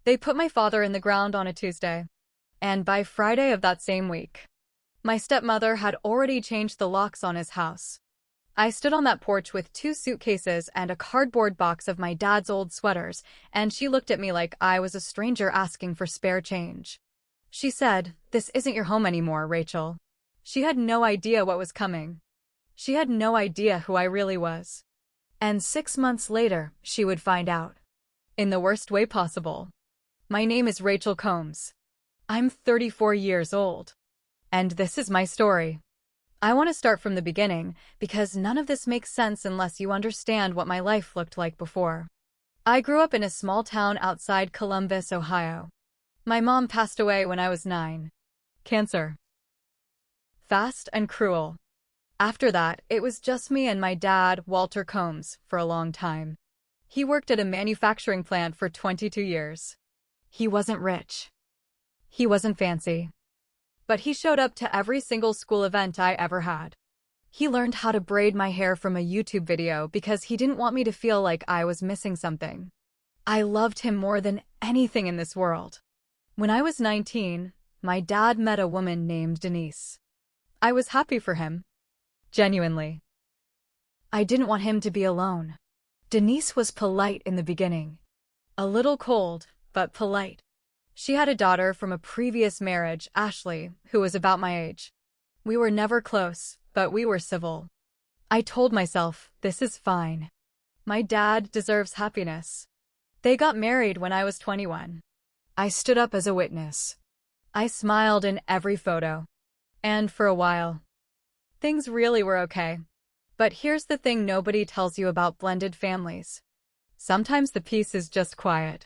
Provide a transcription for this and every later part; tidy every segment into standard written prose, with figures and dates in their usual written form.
They put my father in the ground on a Tuesday, and by Friday of that same week, my stepmother had already changed the locks on his house. I stood on that porch with 2 suitcases and a cardboard box of my dad's old sweaters, and she looked at me like I was a stranger asking for spare change. She said, "This isn't your home anymore, Rachel." She had no idea what was coming. She had no idea who I really was. And 6 months later, she would find out. In the worst way possible. My name is Rachel Combs. I'm 34 years old. And this is my story. I want to start from the beginning, because none of this makes sense unless you understand what my life looked like before. I grew up in a small town outside Columbus, Ohio. My mom passed away when I was 9. Cancer. Fast and cruel. After that, it was just me and my dad, Walter Combs, for a long time. He worked at a manufacturing plant for 22 years. He wasn't rich. He wasn't fancy. But he showed up to every single school event I ever had. He learned how to braid my hair from a YouTube video because he didn't want me to feel like I was missing something. I loved him more than anything in this world. When I was 19, my dad met a woman named Denise. I was happy for him. Genuinely. I didn't want him to be alone. Denise was polite in the beginning. A little cold, but polite. She had a daughter from a previous marriage, Ashley, who was about my age. We were never close, but we were civil. I told myself, this is fine. My dad deserves happiness. They got married when I was 21. I stood up as a witness. I smiled in every photo. And for a while, things really were okay. But here's the thing nobody tells you about blended families. Sometimes the peace is just quiet.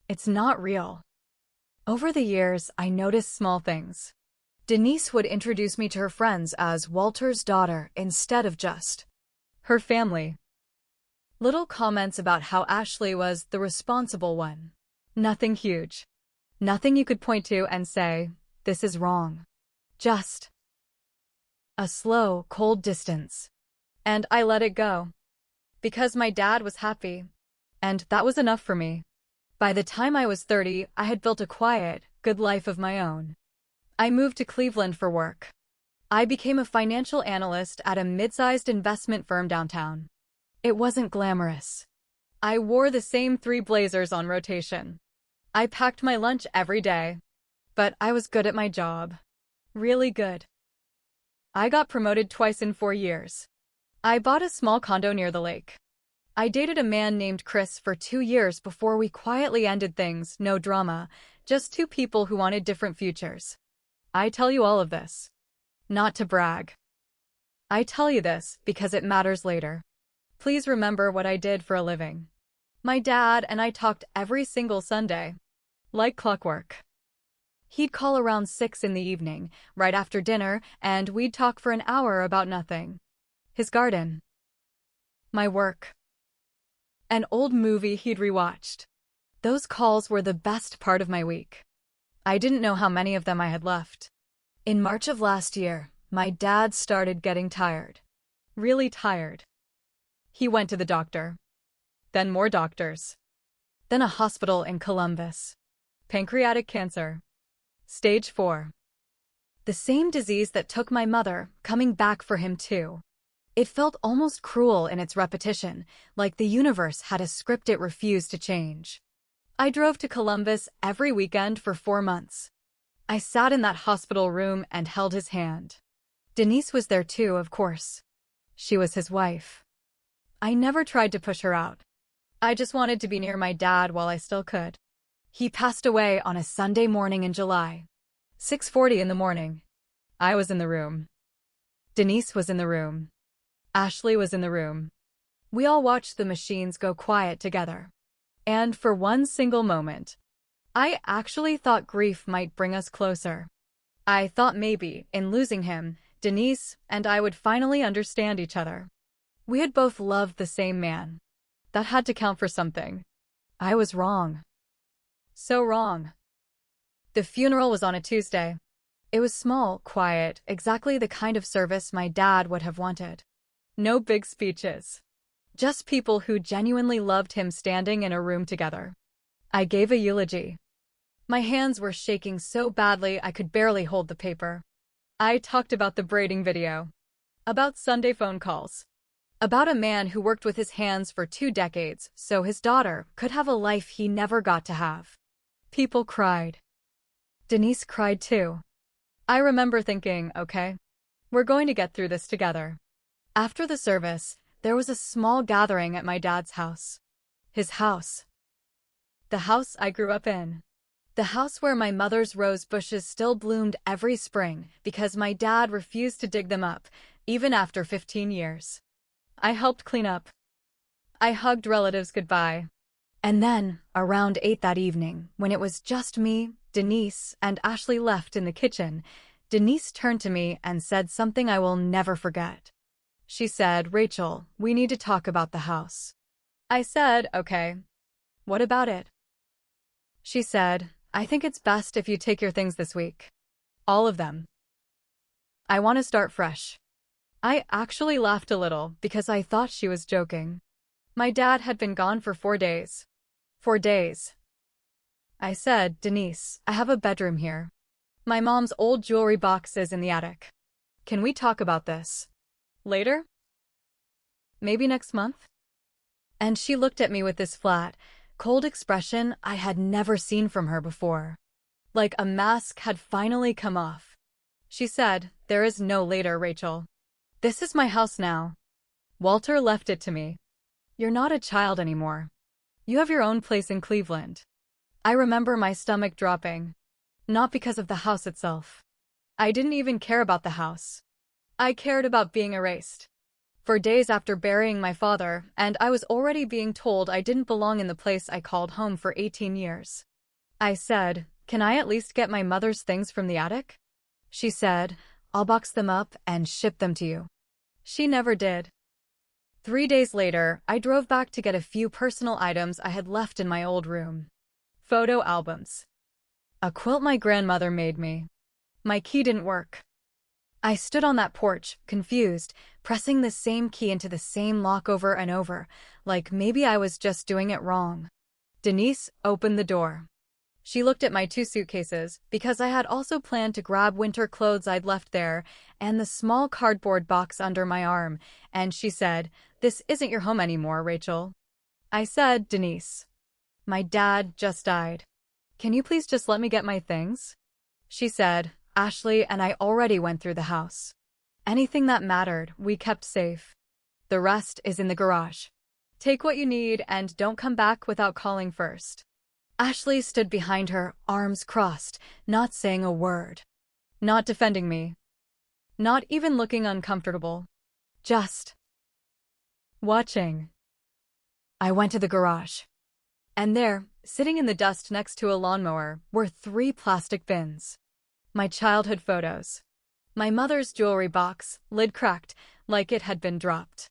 It's not real. Over the years, I noticed small things. Denise would introduce me to her friends as Walter's daughter instead of just her family. Little comments about how Ashley was the responsible one. Nothing huge. Nothing you could point to and say, this is wrong. Just a slow, cold distance. And I let it go. Because my dad was happy. And that was enough for me. By the time I was 30, I had built a quiet, good life of my own. I moved to Cleveland for work. I became a financial analyst at a mid-sized investment firm downtown. It wasn't glamorous. I wore the same 3 blazers on rotation. I packed my lunch every day. But I was good at my job. Really good. I got promoted twice in 4 years. I bought a small condo near the lake. I dated a man named Chris for 2 years before we quietly ended things, no drama, just 2 people who wanted different futures. I tell you all of this. Not to brag. I tell you this because it matters later. Please remember what I did for a living. My dad and I talked every single Sunday. Like clockwork. He'd call around 6 in the evening, right after dinner, and we'd talk for an hour about nothing. His garden. My work. An old movie he'd rewatched. Those calls were the best part of my week. I didn't know how many of them I had left. In March of last year, my dad started getting tired. Really tired. He went to the doctor. Then more doctors. Then a hospital in Columbus. Pancreatic cancer. Stage 4. The same disease that took my mother, coming back for him too. It felt almost cruel in its repetition, like the universe had a script it refused to change. I drove to Columbus every weekend for 4 months. I sat in that hospital room and held his hand. Denise was there too, of course. She was his wife. I never tried to push her out. I just wanted to be near my dad while I still could. He passed away on a Sunday morning in July. 6:40 in the morning. I was in the room. Denise was in the room. Ashley was in the room. We all watched the machines go quiet together. And for one single moment, I actually thought grief might bring us closer. I thought maybe, in losing him, Denise and I would finally understand each other. We had both loved the same man. That had to count for something. I was wrong. So wrong. The funeral was on a Tuesday. It was small, quiet, exactly the kind of service my dad would have wanted. No big speeches. Just people who genuinely loved him standing in a room together. I gave a eulogy. My hands were shaking so badly I could barely hold the paper. I talked about the braiding video, about Sunday phone calls, about a man who worked with his hands for 2 decades so his daughter could have a life he never got to have. People cried. Denise cried too. I remember thinking, okay, we're going to get through this together. After the service, there was a small gathering at my dad's house. His house. The house I grew up in. The house where my mother's rose bushes still bloomed every spring because my dad refused to dig them up, even after 15 years. I helped clean up. I hugged relatives goodbye. And then, around 8 that evening, when it was just me, Denise, and Ashley left in the kitchen, Denise turned to me and said something I will never forget. She said, "Rachel, we need to talk about the house." I said, "Okay. What about it?" She said, "I think it's best if you take your things this week. All of them. I want to start fresh." I actually laughed a little because I thought she was joking. My dad had been gone for 4 days. 4 days. I said, "Denise, I have a bedroom here. My mom's old jewelry box is in the attic. Can we talk about this later? Maybe next month?" And she looked at me with this flat, cold expression I had never seen from her before. Like a mask had finally come off. She said, "There is no later, Rachel. This is my house now. Walter left it to me. You're not a child anymore. You have your own place in Cleveland." I remember my stomach dropping. Not because of the house itself. I didn't even care about the house. I cared about being erased. For days after burying my father, and I was already being told I didn't belong in the place I called home for 18 years. I said, "Can I at least get my mother's things from the attic?" She said, "I'll box them up and ship them to you." She never did. 3 days later, I drove back to get a few personal items I had left in my old room. Photo albums. A quilt my grandmother made me. My key didn't work. I stood on that porch, confused, pressing the same key into the same lock over and over, like maybe I was just doing it wrong. Denise opened the door. She looked at my 2 suitcases, because I had also planned to grab winter clothes I'd left there, and the small cardboard box under my arm, and she said, "This isn't your home anymore, Rachel." I said, "Denise, my dad just died. Can you please just let me get my things?" She said, "Ashley and I already went through the house. Anything that mattered, we kept safe. The rest is in the garage. Take what you need and don't come back without calling first." Ashley stood behind her, arms crossed, not saying a word. Not defending me. Not even looking uncomfortable. Just watching. I went to the garage. And there, sitting in the dust next to a lawnmower, were 3 plastic bins. My childhood photos. My mother's jewelry box, lid cracked, like it had been dropped.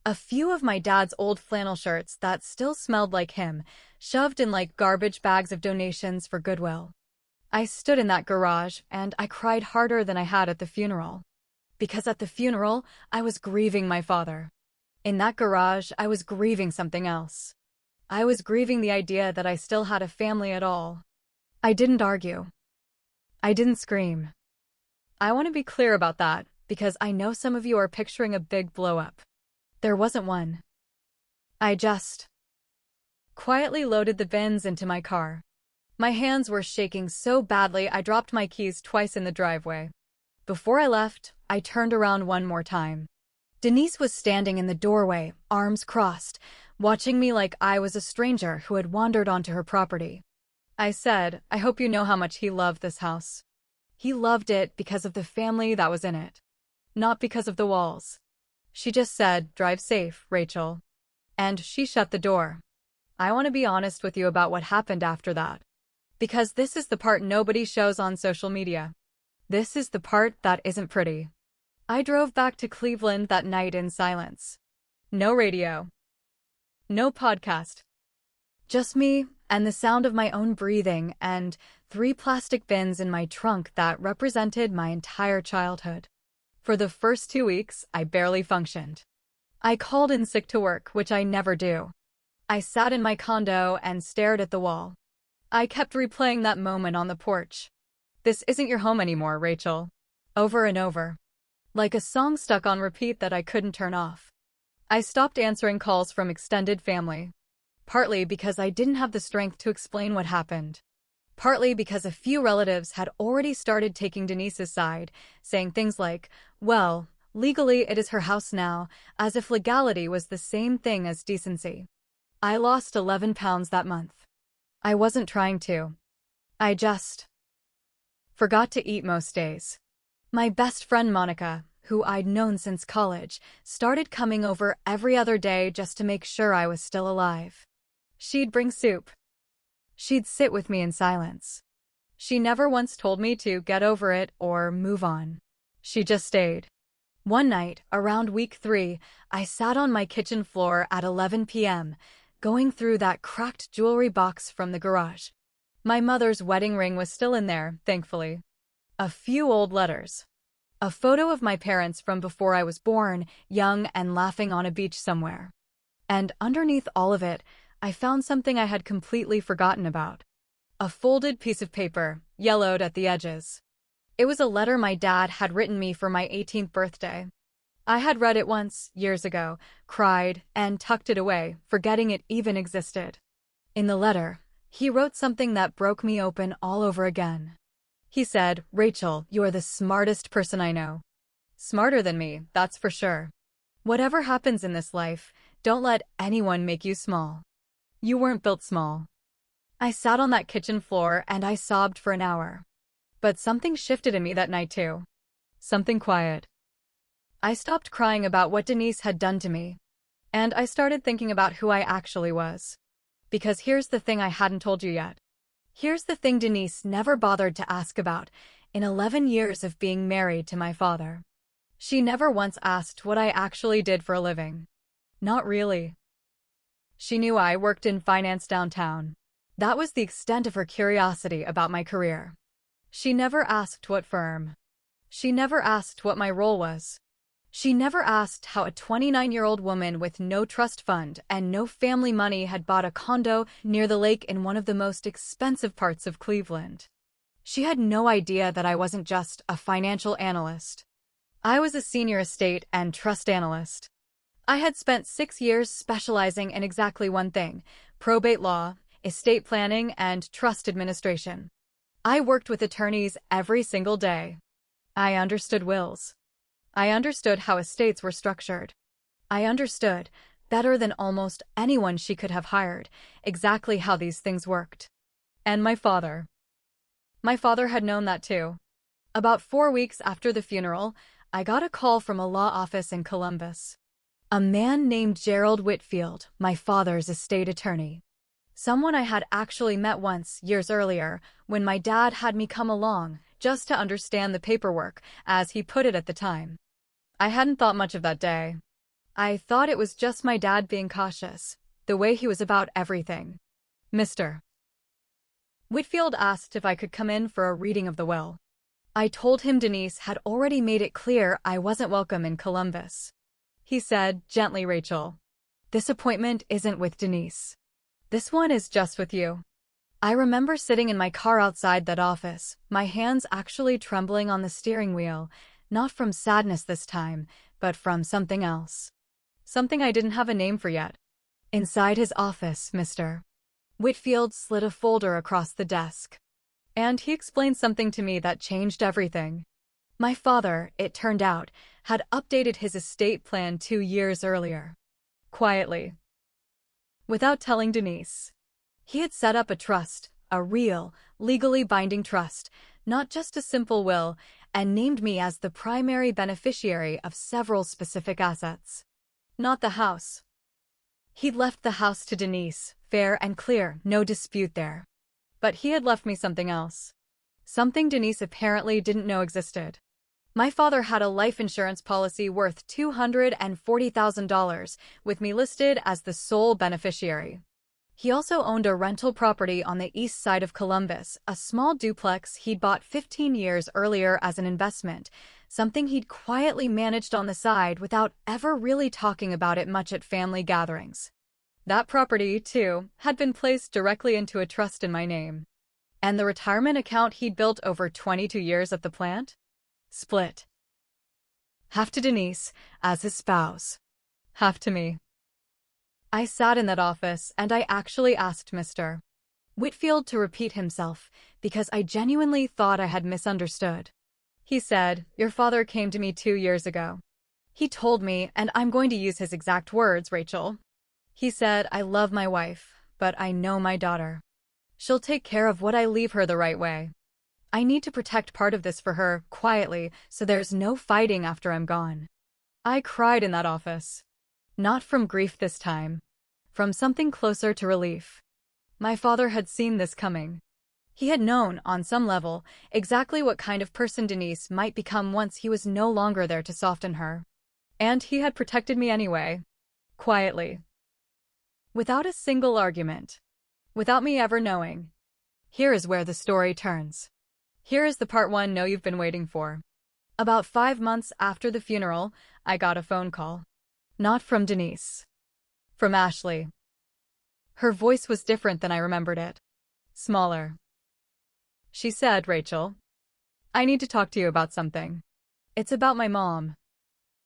A few of my dad's old flannel shirts that still smelled like him, shoved in like garbage bags of donations for Goodwill. I stood in that garage and I cried harder than I had at the funeral. Because at the funeral, I was grieving my father. In that garage, I was grieving something else. I was grieving the idea that I still had a family at all. I didn't argue. I didn't scream. I want to be clear about that, because I know some of you are picturing a big blow-up. There wasn't one. I just quietly loaded the bins into my car. My hands were shaking so badly I dropped my keys twice in the driveway. Before I left, I turned around one more time. Denise was standing in the doorway, arms crossed, watching me like I was a stranger who had wandered onto her property. I said, "I hope you know how much he loved this house. He loved it because of the family that was in it, not because of the walls." She just said, "Drive safe, Rachel." And she shut the door. I want to be honest with you about what happened after that. Because this is the part nobody shows on social media. This is the part that isn't pretty. I drove back to Cleveland that night in silence. No radio. No podcast. Just me and the sound of my own breathing and 3 plastic bins in my trunk that represented my entire childhood. For the first 2 weeks, I barely functioned. I called in sick to work, which I never do. I sat in my condo and stared at the wall. I kept replaying that moment on the porch. "This isn't your home anymore, Rachel." Over and over. Like a song stuck on repeat that I couldn't turn off. I stopped answering calls from extended family. Partly because I didn't have the strength to explain what happened. Partly because a few relatives had already started taking Denise's side, saying things like, well, legally it is her house now, as if legality was the same thing as decency. I lost 11 pounds that month. I wasn't trying to. I just forgot to eat most days. My best friend Monica, who I'd known since college, started coming over every other day just to make sure I was still alive. She'd bring soup. She'd sit with me in silence. She never once told me to get over it or move on. She just stayed. One night, around week 3, I sat on my kitchen floor at 11 p.m., going through that cracked jewelry box from the garage. My mother's wedding ring was still in there, thankfully. A few old letters. A photo of my parents from before I was born, young and laughing on a beach somewhere. And underneath all of it, I found something I had completely forgotten about. A folded piece of paper, yellowed at the edges. It was a letter my dad had written me for my 18th birthday. I had read it once, years ago, cried, and tucked it away, forgetting it even existed. In the letter, he wrote something that broke me open all over again. He said, "Rachel, you're the smartest person I know." Smarter than me, that's for sure. Whatever happens in this life, don't let anyone make you small. You weren't built small. I sat on that kitchen floor and I sobbed for an hour. But something shifted in me that night too. Something quiet. I stopped crying about what Denise had done to me. And I started thinking about who I actually was. Because here's the thing I hadn't told you yet. Here's the thing Denise never bothered to ask about in 11 years of being married to my father. She never once asked what I actually did for a living. Not really. She knew I worked in finance downtown. That was the extent of her curiosity about my career. She never asked what firm. She never asked what my role was. She never asked how a 29-year-old woman with no trust fund and no family money had bought a condo near the lake in one of the most expensive parts of Cleveland. She had no idea that I wasn't just a financial analyst. I was a senior estate and trust analyst. I had spent 6 years specializing in exactly one thing: probate law, estate planning, and trust administration. I worked with attorneys every single day. I understood wills. I understood how estates were structured. I understood, better than almost anyone she could have hired, exactly how these things worked. And my father. My father had known that too. About 4 weeks after the funeral, I got a call from a law office in Columbus. A man named Gerald Whitfield, my father's estate attorney. Someone I had actually met once, years earlier, when my dad had me come along, just to understand the paperwork, as he put it at the time. I hadn't thought much of that day. I thought it was just my dad being cautious, the way he was about everything. Mr. Whitfield asked if I could come in for a reading of the will. I told him Denise had already made it clear I wasn't welcome in Columbus. He said, gently, "Rachel, this appointment isn't with Denise. This one is just with you." I remember sitting in my car outside that office, my hands actually trembling on the steering wheel, not from sadness this time, but from something else. Something I didn't have a name for yet. Inside his office, Mr. Whitfield slid a folder across the desk. And he explained something to me that changed everything. My father, it turned out, had updated his estate plan 2 years earlier. Quietly. Without telling Denise. He had set up a trust, a real, legally binding trust, not just a simple will, and named me as the primary beneficiary of several specific assets. Not the house. He'd left the house to Denise, fair and clear, no dispute there. But he had left me something else. Something Denise apparently didn't know existed. My father had a life insurance policy worth $240,000, with me listed as the sole beneficiary. He also owned a rental property on the east side of Columbus, a small duplex he'd bought 15 years earlier as an investment, something he'd quietly managed on the side without ever really talking about it much at family gatherings. That property, too, had been placed directly into a trust in my name. And the retirement account he'd built over 22 years at the plant? Split. Half to Denise, as his spouse. Half to me. I sat in that office and I actually asked Mr. Whitfield to repeat himself because I genuinely thought I had misunderstood. He said, "Your father came to me 2 years ago. He told me, and I'm going to use his exact words, Rachel. He said, I love my wife, but I know my daughter. She'll take care of what I leave her the right way. I need to protect part of this for her, quietly, so there's no fighting after I'm gone." I cried in that office. Not from grief this time. From something closer to relief. My father had seen this coming. He had known, on some level, exactly what kind of person Denise might become once he was no longer there to soften her. And he had protected me anyway. Quietly. Without a single argument. Without me ever knowing. Here is where the story turns. Here is the part one no you've been waiting for. About 5 months after the funeral, I got a phone call. Not from Denise. From Ashley. Her voice was different than I remembered it. Smaller. She said, "Rachel, I need to talk to you about something. It's about my mom."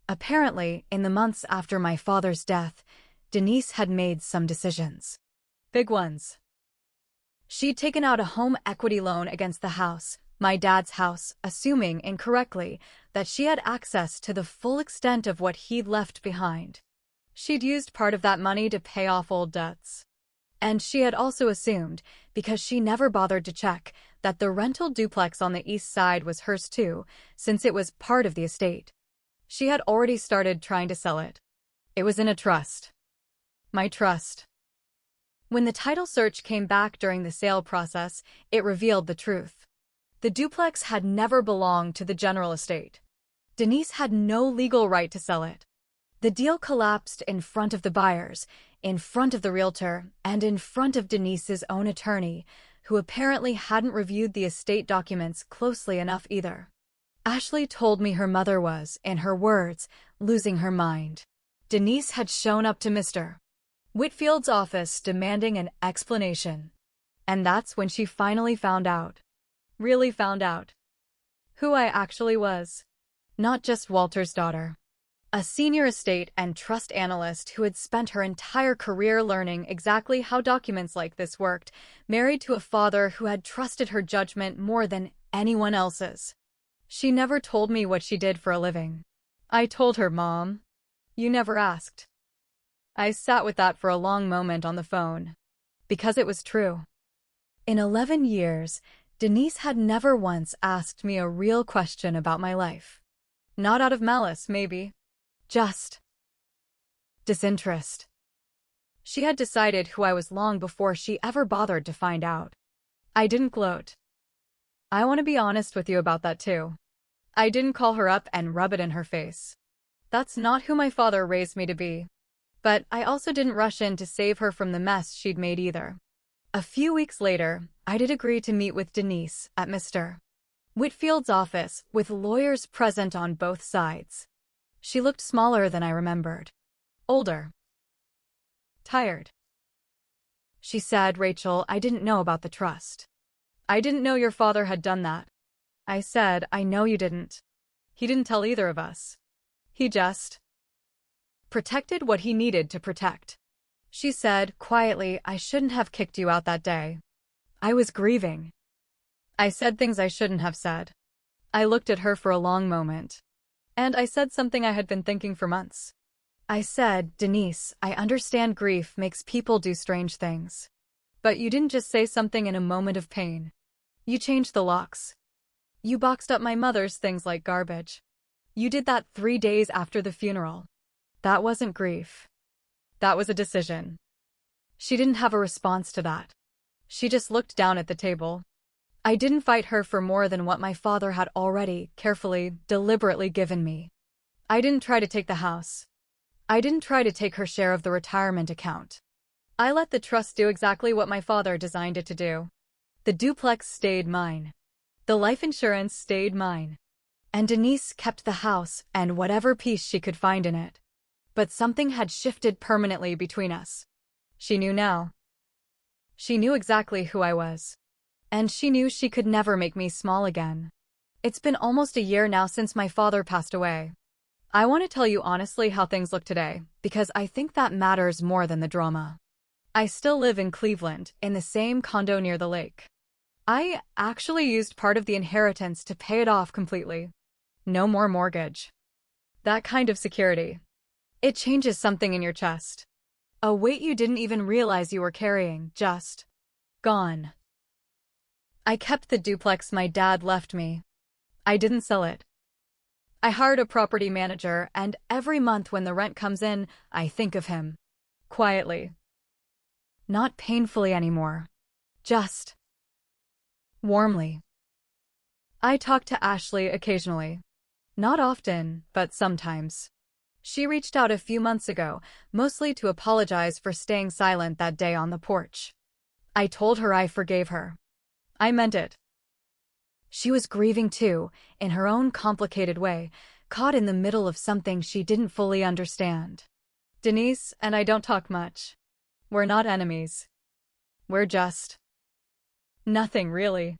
Apparently, in the months after my father's death, Denise had made some decisions. Big ones. She'd taken out a home equity loan against the house, my dad's house, assuming incorrectly that she had access to the full extent of what he'd left behind. She'd used part of that money to pay off old debts. And she had also assumed, because she never bothered to check, that the rental duplex on the east side was hers too, since it was part of the estate. She had already started trying to sell it. It was in a trust. My trust. When the title search came back during the sale process, it revealed the truth. The duplex had never belonged to the general estate. Denise had no legal right to sell it. The deal collapsed in front of the buyers, in front of the realtor, and in front of Denise's own attorney, who apparently hadn't reviewed the estate documents closely enough either. Ashley told me her mother was, in her words, losing her mind. Denise had shown up to Mr. Whitfield's office demanding an explanation. And that's when she finally found out. Really found out. Who I actually was. Not just Walter's daughter. A senior estate and trust analyst who had spent her entire career learning exactly how documents like this worked, married to a father who had trusted her judgment more than anyone else's. She never told me what she did for a living. I told her, "Mom, you never asked." I sat with that for a long moment on the phone. Because it was true. In 11 years, Denise had never once asked me a real question about my life. Not out of malice, maybe. Just disinterest. She had decided who I was long before she ever bothered to find out. I didn't gloat. I want to be honest with you about that too. I didn't call her up and rub it in her face. That's not who my father raised me to be. But I also didn't rush in to save her from the mess she'd made either. A few weeks later, I did agree to meet with Denise at Mr. Whitfield's office, with lawyers present on both sides. She looked smaller than I remembered. Older. Tired. She said, "Rachel, I didn't know about the trust. I didn't know your father had done that." I said, "I know you didn't. He didn't tell either of us. He just protected what he needed to protect." She said, quietly, "I shouldn't have kicked you out that day. I was grieving." I said things I shouldn't have said. I looked at her for a long moment. And I said something I had been thinking for months. I said, "Denise, I understand grief makes people do strange things. But you didn't just say something in a moment of pain. You changed the locks. You boxed up my mother's things like garbage. You did that 3 days after the funeral. That wasn't grief. That was a decision." She didn't have a response to that. She just looked down at the table. I didn't fight her for more than what my father had already, carefully, deliberately given me. I didn't try to take the house. I didn't try to take her share of the retirement account. I let the trust do exactly what my father designed it to do. The duplex stayed mine. The life insurance stayed mine. And Denise kept the house and whatever peace she could find in it. But something had shifted permanently between us. She knew now. She knew exactly who I was. And she knew she could never make me small again. It's been almost a year now since my father passed away. I want to tell you honestly how things look today, because I think that matters more than the drama. I still live in Cleveland, in the same condo near the lake. I actually used part of the inheritance to pay it off completely. No more mortgage. That kind of security. It changes something in your chest. A weight you didn't even realize you were carrying, just gone. I kept the duplex my dad left me. I didn't sell it. I hired a property manager, and every month when the rent comes in, I think of him. Quietly. Not painfully anymore. Just warmly. I talk to Ashley occasionally. Not often, but sometimes. She reached out a few months ago, mostly to apologize for staying silent that day on the porch. I told her I forgave her. I meant it. She was grieving too, in her own complicated way, caught in the middle of something she didn't fully understand. Denise and I don't talk much. We're not enemies. We're just nothing, really.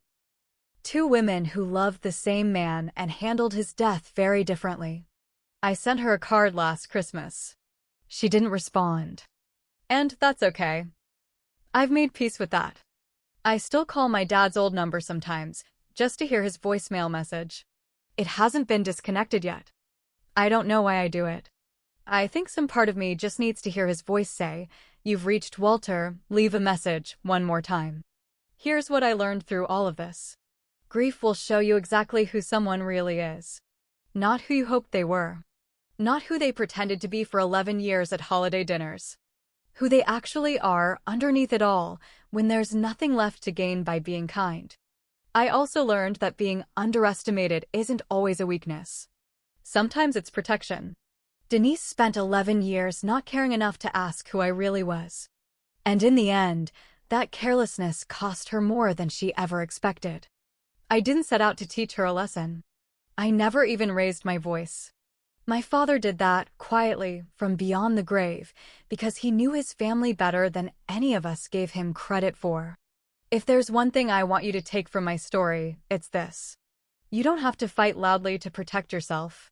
Two women who loved the same man and handled his death very differently. I sent her a card last Christmas. She didn't respond. And that's okay. I've made peace with that. I still call my dad's old number sometimes, just to hear his voicemail message. It hasn't been disconnected yet. I don't know why I do it. I think some part of me just needs to hear his voice say, "You've reached Walter, leave a message," one more time. Here's what I learned through all of this. Grief will show you exactly who someone really is. Not who you hoped they were. Not who they pretended to be for 11 years at holiday dinners. Who they actually are underneath it all, when there's nothing left to gain by being kind. I also learned that being underestimated isn't always a weakness. Sometimes it's protection. Denise spent 11 years not caring enough to ask who I really was. And in the end, that carelessness cost her more than she ever expected. I didn't set out to teach her a lesson. I never even raised my voice. My father did that, quietly, from beyond the grave, because he knew his family better than any of us gave him credit for. If there's one thing I want you to take from my story, it's this. You don't have to fight loudly to protect yourself.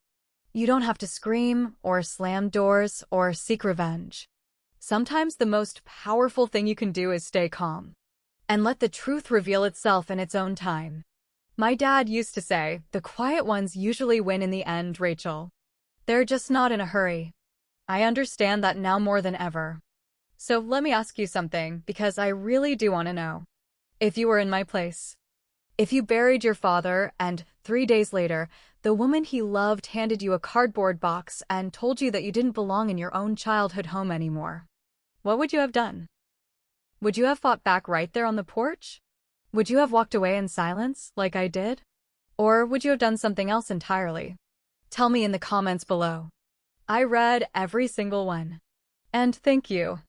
You don't have to scream, or slam doors, or seek revenge. Sometimes the most powerful thing you can do is stay calm. And let the truth reveal itself in its own time. My dad used to say, "The quiet ones usually win in the end, Rachel. They're just not in a hurry." I understand that now more than ever. So let me ask you something, because I really do want to know. If you were in my place, if you buried your father and 3 days later, the woman he loved handed you a cardboard box and told you that you didn't belong in your own childhood home anymore, what would you have done? Would you have fought back right there on the porch? Would you have walked away in silence, like I did? Or would you have done something else entirely? Tell me in the comments below. I read every single one. And thank you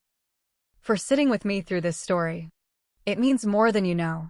for sitting with me through this story. It means more than you know.